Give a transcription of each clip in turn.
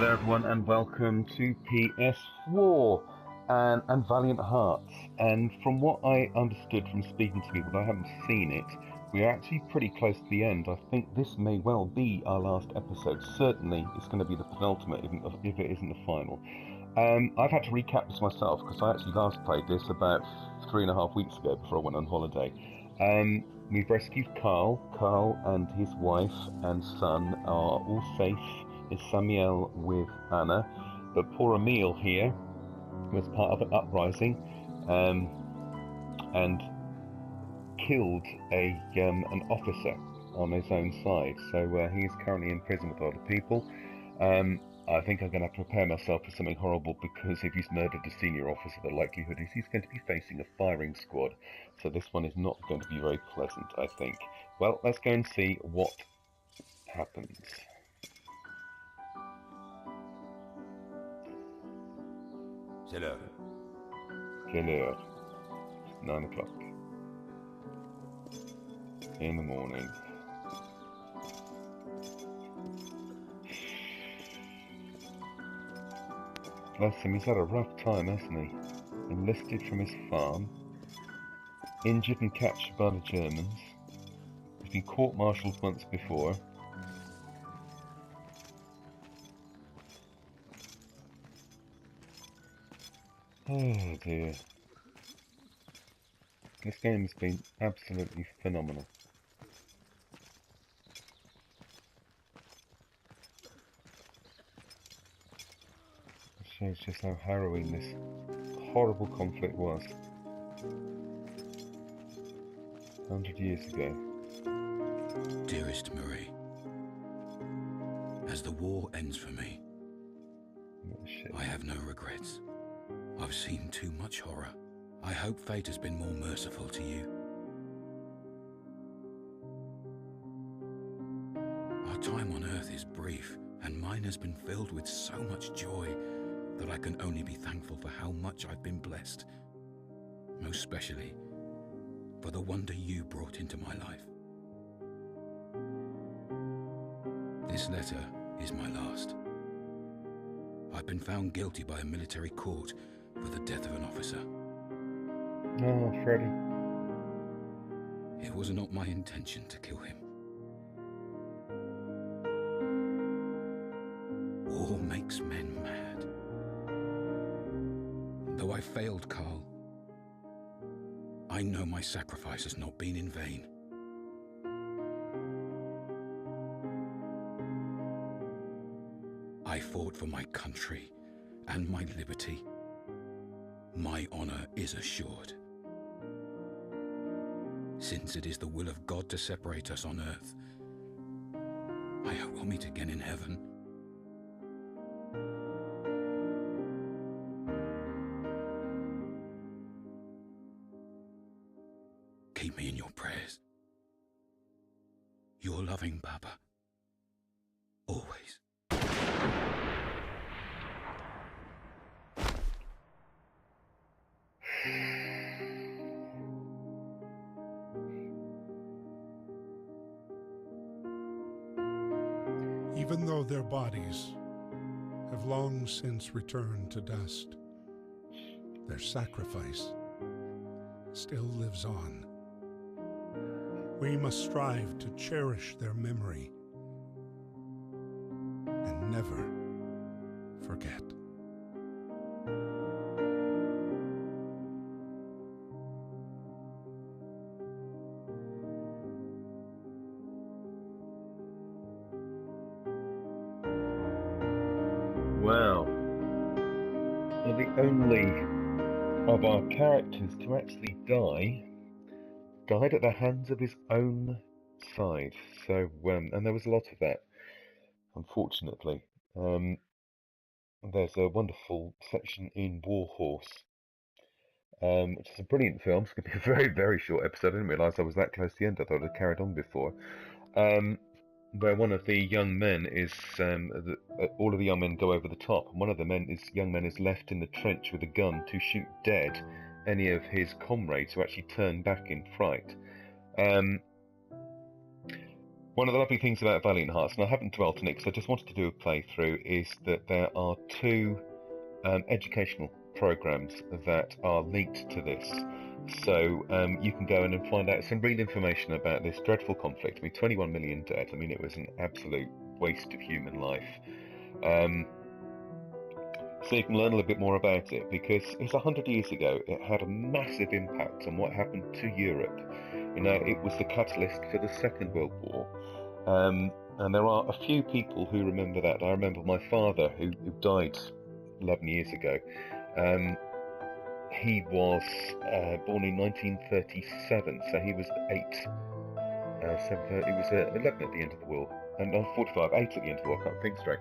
there everyone and welcome to PS4 and Valiant Hearts. And from what I understood from speaking to people, I haven't seen it, we are actually pretty close to the end. I think this may well be our last episode. Certainly it's going to be the penultimate if it isn't the final. I've had to recap this myself because I actually last played this about 3.5 weeks ago before I went on holiday. We've rescued Karl. Karl and his wife and son are all safe. Is Emile with Anna, but poor Emile here was part of an uprising and killed an officer on his own side. So he's currently in prison with other people. I think I'm going to have to prepare myself for something horrible, because if he's murdered a senior officer, the likelihood is he's going to be facing a firing squad. So this one is not going to be very pleasant, I think. Well, let's go and see what happens. C'est l'heure. Quelle heure? 9 o'clock. In the morning. Bless him, he's had a rough time, hasn't he? Enlisted from his farm. Injured and captured by the Germans. He's been court-martialed once before. Oh dear. This game has been absolutely phenomenal. It shows just how harrowing this horrible conflict was 100 years ago. Dearest Marie, as the war ends for me, I have no regrets. I've seen too much horror. I hope fate has been more merciful to you. Our time on Earth is brief, and mine has been filled with so much joy that I can only be thankful for how much I've been blessed, most especially for the wonder you brought into my life. This letter is my last. I've been found guilty by a military court for the death of an officer. Oh, Freddy. It was not my intention to kill him. War makes men mad. Though I failed Karl, I know my sacrifice has not been in vain. I fought for my country and my liberty. My honor is assured. Since it is the will of God to separate us on earth, I hope we'll meet again in heaven. Keep me in your prayers. Your loving Papa. Always. Even though their bodies have long since returned to dust, their sacrifice still lives on. We must strive to cherish their memory and never forget. Wow. Well, the only of our characters to actually died at the hands of his own side. So, and there was a lot of that, unfortunately. There's a wonderful section in War Horse, which is a brilliant film. It's going to be a very, very short episode. I didn't realise I was that close to the end. I thought I'd carried on before. Where one of the young men is, all of the young men go over the top, and one of the young men is left in the trench with a gun to shoot dead any of his comrades who actually turn back in fright. One of the lovely things about Valiant Hearts, and I haven't dwelt on it because I just wanted to do a playthrough, is that there are two educational programs that are linked to this. So you can go in and find out some real information about this dreadful conflict. I mean, 21 million dead. I mean, it was an absolute waste of human life. So you can learn a little bit more about it, because it was 100 years ago. It had a massive impact on what happened to Europe. You know, it was the catalyst for the Second World War. And there are a few people who remember that. I remember my father, who died 11 years ago. He was born in 1937, so he was 8. He was 11 at the end of the war, and 45, 8 at the end of the war. I can't think straight.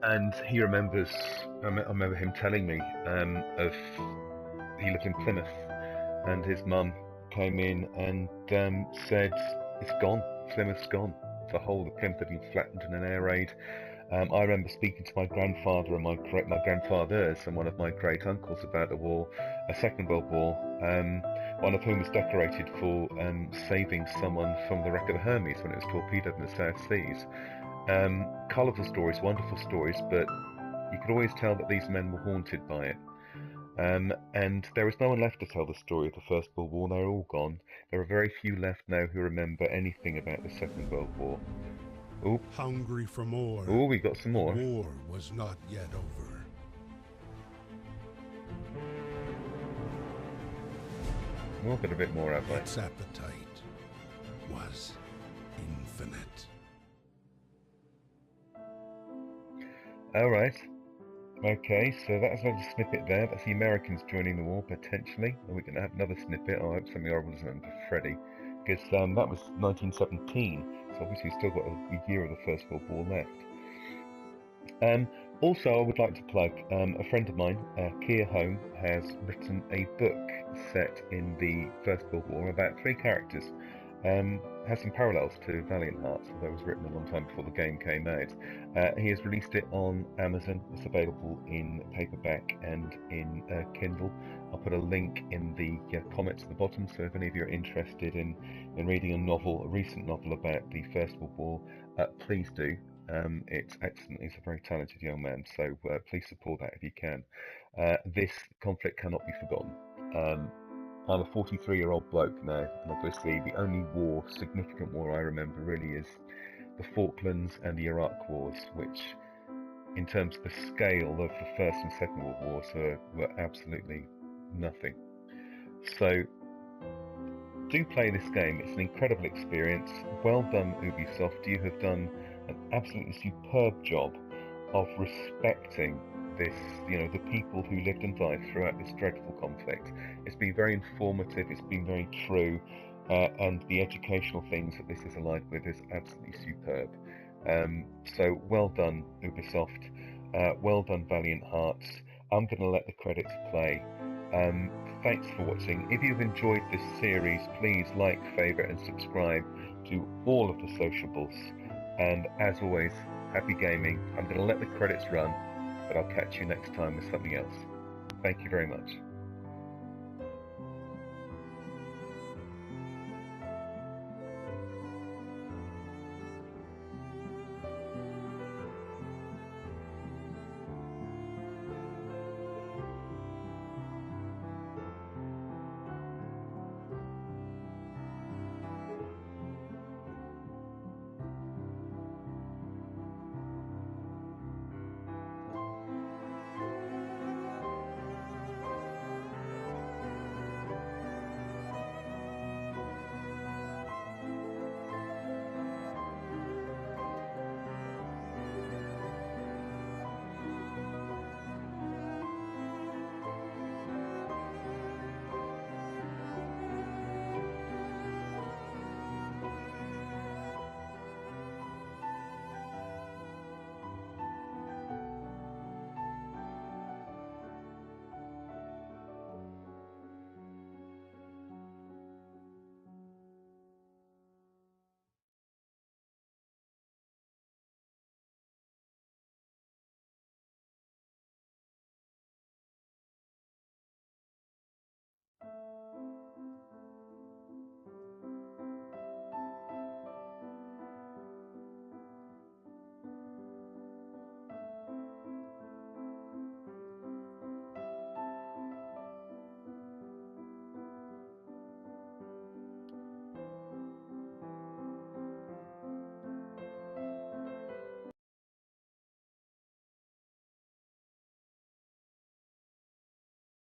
And he remembers. I remember him telling me of he lived in Plymouth, and his mum came in and said, "It's gone. Plymouth's gone. The whole of Plymouth had been flattened in an air raid." I remember speaking to my grandfather and my grandfathers and one of my great uncles about the war, a Second World War, one of whom was decorated for saving someone from the wreck of the Hermes when it was torpedoed in the South Seas. Colourful stories, wonderful stories, but you could always tell that these men were haunted by it. And there is no one left to tell the story of the First World War. They're all gone. There are very few left now who remember anything about the Second World War. Ooh. Hungry for more. Oh, we got some more. The war was not yet over. We'll get a bit more, have I? Its appetite was infinite. Alright. Okay, so that's another snippet there. That's the Americans joining the war, potentially. And we're going to have another snippet. Oh, I hope something horrible doesn't happen to Freddy. Because that was 1917. So obviously we've still got a year of the First World War left. Also, I would like to plug a friend of mine, Keir Home, has written a book set in the First World War about 3 characters. Has some parallels to Valiant Hearts, although it was written a long time before the game came out. He has released it on Amazon. It's available in paperback and in Kindle. I'll put a link in the comments at the bottom, so if any of you are interested in reading a recent novel about the First World War, please do. It's excellent. He's a very talented young man, so please support that if you can. This conflict cannot be forgotten. I'm a 43-year-old bloke now, and obviously the only significant war I remember really is the Falklands and the Iraq Wars, which, in terms of the scale of the First and Second World Wars, were absolutely nothing. So, do play this game. It's an incredible experience. Well done, Ubisoft. You have done an absolutely superb job of respecting this, the people who lived and died throughout this dreadful conflict. It's been very informative, it's been very true, and the educational things that this is aligned with is absolutely superb. So well done, Ubisoft. Well done, Valiant Hearts. I'm going to let the credits play. Thanks for watching. If you've enjoyed this series, please like, favourite and subscribe to all of the sociables. And as always, happy gaming. I'm going to let the credits run, but I'll catch you next time with something else. Thank you very much.